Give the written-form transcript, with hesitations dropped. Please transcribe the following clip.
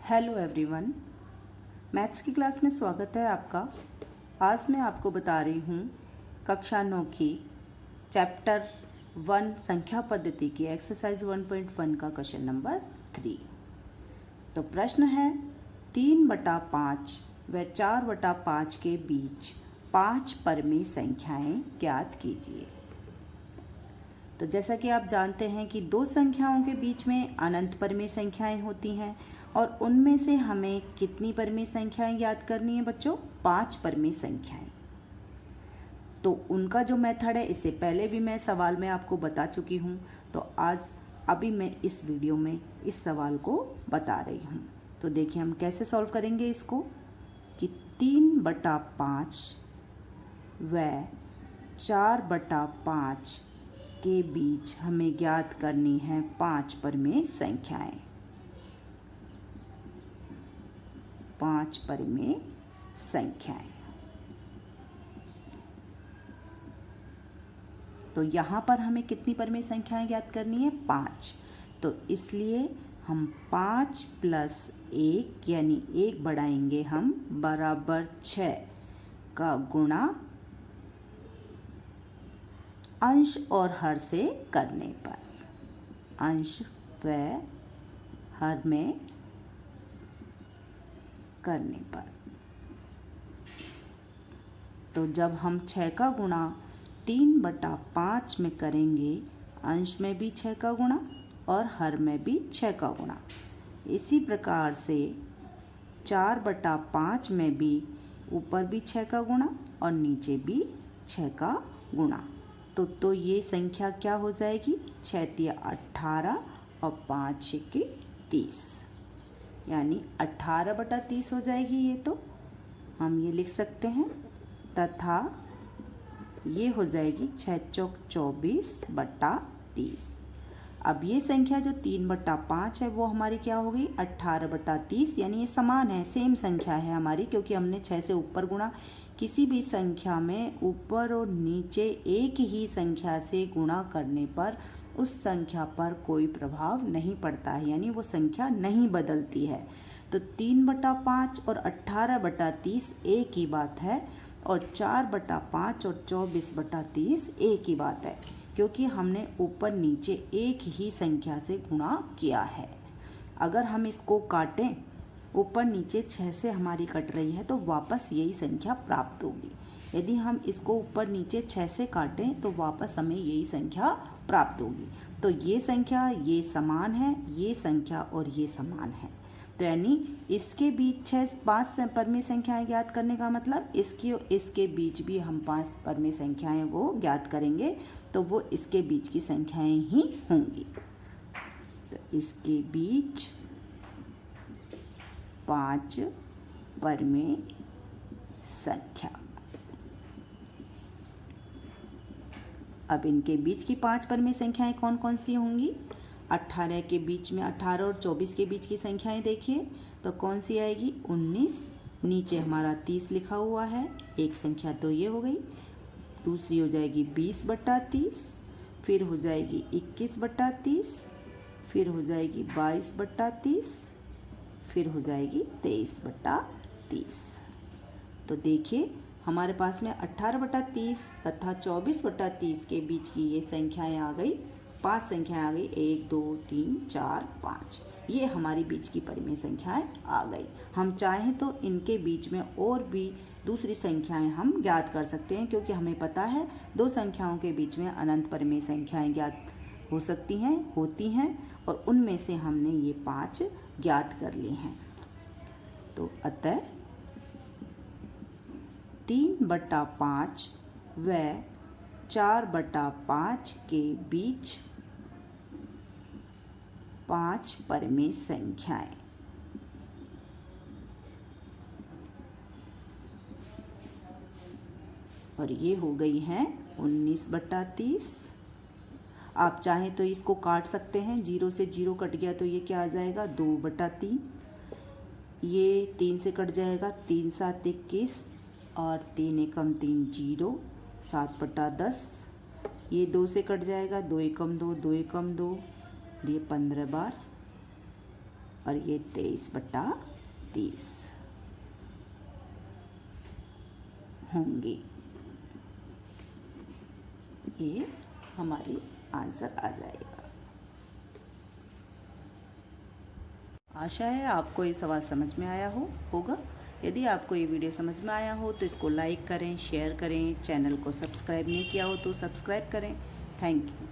Hello everyone, maths की class में स्वागत है आपका। आज मैं आपको बता रही हूँ कक्षा 9 की चैप्टर 1 संख्या पद्धति की एक्सरसाइज 1.1 का क्वेश्चन नंबर 3। तो प्रश्न है 3/5 व 4/5 के बीच 5 परमेय संख्याएं ज्ञात कीजिए। तो जैसा कि आप जानते हैं कि दो संख्याओं के बीच में अनंत परमेय संख्याएं होती हैं और उनमें से हमें कितनी परमेय संख्याएं याद करनी है बच्चों? 5 परमेय संख्याएं। तो उनका जो मेथड है इससे पहले भी मैं सवाल में आपको बता चुकी हूँ। तो अभी मैं इस वीडियो में इस सवाल को बता रही हूँ। तो देखिए हम कैसे सॉल्व करेंगे इसको कि 3/5 व 4/5 के बीच हमें ज्ञात करनी है 5 परमेय संख्याएं। 5 परमेय संख्याएं। तो यहाँ पर हमें कितनी परमेय संख्याएं ज्ञात करनी है? 5। तो इसलिए हम 5 + 1 यानी 1 बढ़ाएंगे हम बराबर 6 का गुणा अंश और हर से करने पर, अंश व हर में करने पर। तो जब हम 6 का गुणा 3/5 में करेंगे, अंश में भी 6 का गुणा और हर में भी 6 का गुणा। इसी प्रकार से 4/5 में भी ऊपर भी 6 का गुणा और नीचे भी 6 का गुणा। तो ये संख्या क्या हो जाएगी? 6 × 18 और 5 × 30 यानी 18/30 हो जाएगी। ये तो हम ये लिख सकते हैं तथा ये हो जाएगी 6 × 24/30। अब ये संख्या जो 3/5 है वो हमारी क्या हो गई? 18/30 यानी ये समान है, सेम संख्या है हमारी, क्योंकि हमने 6 से ऊपर गुणा। किसी भी संख्या में ऊपर और नीचे एक ही संख्या से गुणा करने पर उस संख्या पर कोई प्रभाव नहीं पड़ता है, यानी वो संख्या नहीं बदलती है। तो 3/5 और 18/30 एक ही बात है और 4/5 और 24/30 एक ही बात है, क्योंकि हमने ऊपर नीचे एक ही संख्या से गुणा किया है। अगर हम इसको काटें, ऊपर नीचे 6 से हमारी कट रही है तो वापस यही संख्या प्राप्त होगी। यदि हम इसको ऊपर नीचे 6 से काटें तो वापस हमें यही संख्या प्राप्त होगी। तो ये संख्या ये समान है, ये संख्या और ये समान है। तो यानी इसके बीच 5 परमेय संख्याएं ज्ञात करने का मतलब इसकी और इसके बीच भी हम 5 परमेय संख्याएं वो ज्ञात करेंगे, तो वो इसके बीच की संख्याएं ही होंगी। तो इसके बीच 5 परमेय संख्या। अब इनके बीच की 5 परमेय संख्याएं कौन कौन सी होंगी? 18 के बीच में 18 और 24 के बीच की संख्याएं देखिए तो कौन सी आएगी? 19। नीचे हमारा 30 लिखा हुआ है, एक संख्या तो ये हो गई। दूसरी हो जाएगी 20/30, फिर हो जाएगी 21/30, फिर हो जाएगी 22/30, फिर हो जाएगी 23/30। तो देखिए हमारे पास में 18/30 तथा 24/30 के बीच की ये संख्याएं आ गई, 5 संख्याएं आ गई, 1 2 3 4 5। ये हमारी बीच की परमेय संख्याएं आ गई। हम चाहें तो इनके बीच में और भी दूसरी संख्याएं हम ज्ञात कर सकते हैं, क्योंकि हमें पता है दो संख्याओं के बीच में अनंत परमेय संख्याएं ज्ञात हो सकती हैं, होती हैं, और उनमें से हमने ये 5 ज्ञात कर ली हैं। तो अतः 3/5 व 4/5 के बीच 5 परमेय संख्याएं। और ये हो गई हैं 19/30। आप चाहें तो इसको काट सकते हैं, 0 से 0 कट गया तो ये क्या आ जाएगा? 2/3। ये 3 से कट जाएगा, 3 × 7 = 21 और 3 × 1 = 3 0, 7/10। ये 2 से कट जाएगा, 2 × 1 = 2, 2 × 1 = 2, ये 15 बार और ये 23/30 होंगी। ये हमारी आंसर आ जाएगा। आशा है आपको ये सवाल समझ में आया होगा। यदि आपको ये वीडियो समझ में आया हो तो इसको लाइक करें, शेयर करें, चैनल को सब्सक्राइब नहीं किया हो तो सब्सक्राइब करें। Thank you.